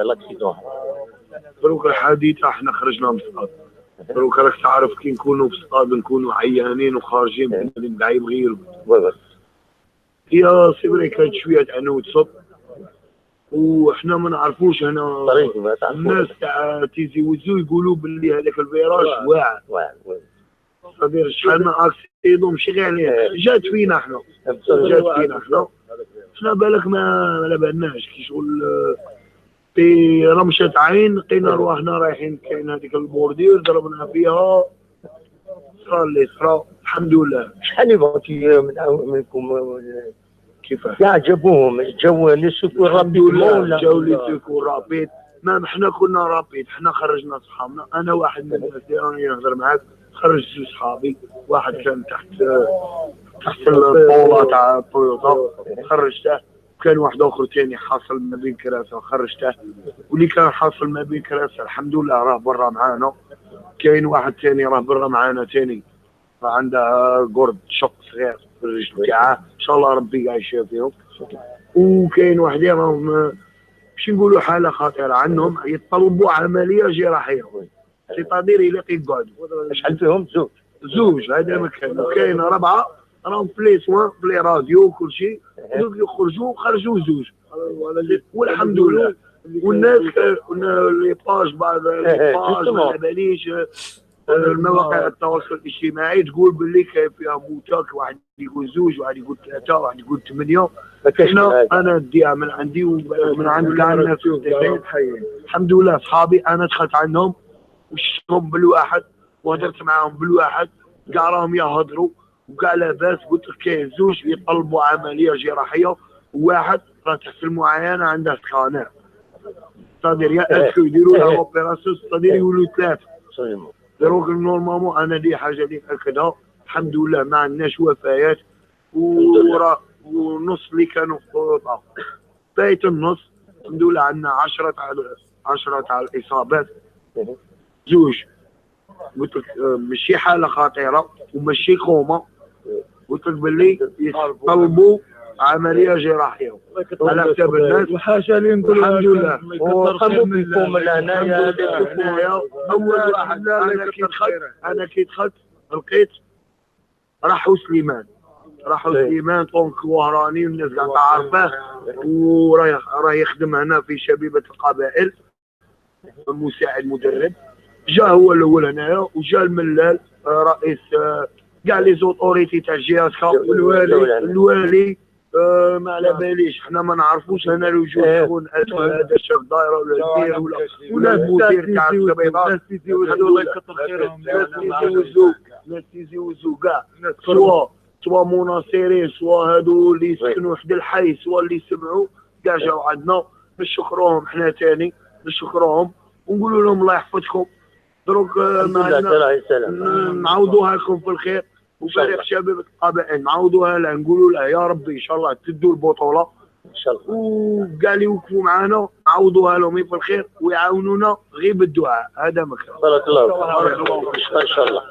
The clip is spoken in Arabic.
لاكسيدون. دروك الحادثه احنا خرجنا من الصاد. دروك راك تعرف كي نكونوا في الصاد نكونوا عيانين وخارجين بنادم كاع يبغي يرقد. هي سي فري كانت شويه تاع نوتصب وحنا ما نعرفوش هنا الناس تاع تيزي وزو يقولوا باللي هذاك الفيراج واعر. صدير شحال من اكسيدون ماشي غير عليه جات فينا حنا حنا بالك ما بالناش كي شغل في رمشة عين لقينا رواحنا رايحين كاين هذيك البوردير ضربنا فيها صرا اللي صرا الحمد لله. شحال يبغي منكم كيفاش؟ كاع جابوهم جاو لي سكور رابيد ولا جاو لي سكور رابيد. ما حنا كنا رابيد حنا خرجنا صحابنا. انا واحد من الناس اللي راني نهضر معاك خرجت زوج صحابي واحد كان تحت البوله تاع الطويوطا خرجته كان واحد اخر ثاني حاصل ما بين كراسه خرجته واللي كان حاصل ما بين كراسه الحمد لله راه برا معانا. كاين واحد ثاني راه برا معانا ثاني راه عنده قرد شق صغير في الرجل تاعه ان شاء الله ربي قاع يشافيهم. وكاين وحدين راهم باش نقولوا حاله خطيره عنهم يطلبوا عمليه جراحيه سيطادير يلاقي يقعدوا. شحال فيهم؟ زوج هذا مكان. وكاين 4 راهم في لي سوان في لي راديو وكل شيء دوك خرجوا زوج والحمد لله. والناس لي باج بعض لي باج ما على باليش المواقع التواصل الاجتماعي تقول باللي كاين فيها موتى واحد يقول زوج واحد يقول 3 واحد يقول 8. انا نديها من عندي ومن عند كاع الناس الحمد لله. صحابي انا دخلت عندهم وشفتهم بالواحد وهدرت معاهم بالواحد كاع راهم يهضروا وكاع لاباس. قلت لك كاين زوج يطلبوا عمليه جراحيه وواحد راه تحت المعاينه عنده سكانر صدير يا اسكو يديروا له اوبيراسيون صدير يولوا 3. دروك نورمالمون انا دي حاجه اللي هكذا الحمد لله ما عندناش وفيات ونص اللي كانوا في الطوطه فايت النص الحمد لله. عندنا 10 تاع الاصابات زوج قلت لك ماشي حاله خطيره وماشي كوما. قلت لك باللي يطلبوا عمليه جراحيه على حساب الناس وحاشا لي نقولوا الحمد لله. وقاموا بكم لهنايا اول واحد انا كي دخلت لقيت راحوا سليمان طونك وهراني والناس كاع تعرفه وراه يخدم هنا في شبيبه القبائل مساعد مدرب. جا هو الاول هنايا وجا الملال رئيس كاع لي زوتوريتي تاع الجهات الوالي ما على باليش حنا ما نعرفوش هنا الوجود شكون هذا شاف دايره ولا المدير ولا المدير تاع القبيله الله يكثر خيرهم ناس يزوجوا كاع سوا مناصرين سوا هادو اللي يسكنوا حدا الحي سوا اللي سمعوا كاع جاو عندنا نشكروهم حنا ثاني نشكروهم ونقولوا لهم الله يحفظكم. دروك نعوضوها لكم في الخير وفريق شباب القبائل نعوضوها له نقولوا له يا ربي ان شاء الله تدوا البطوله ان شاء الله وكاع اللي يوقفوا معنا نعوضوها لهم في الخير ويعاونونا غير بالدعاء. هذا مكان بارك الله فيك ان شاء الله.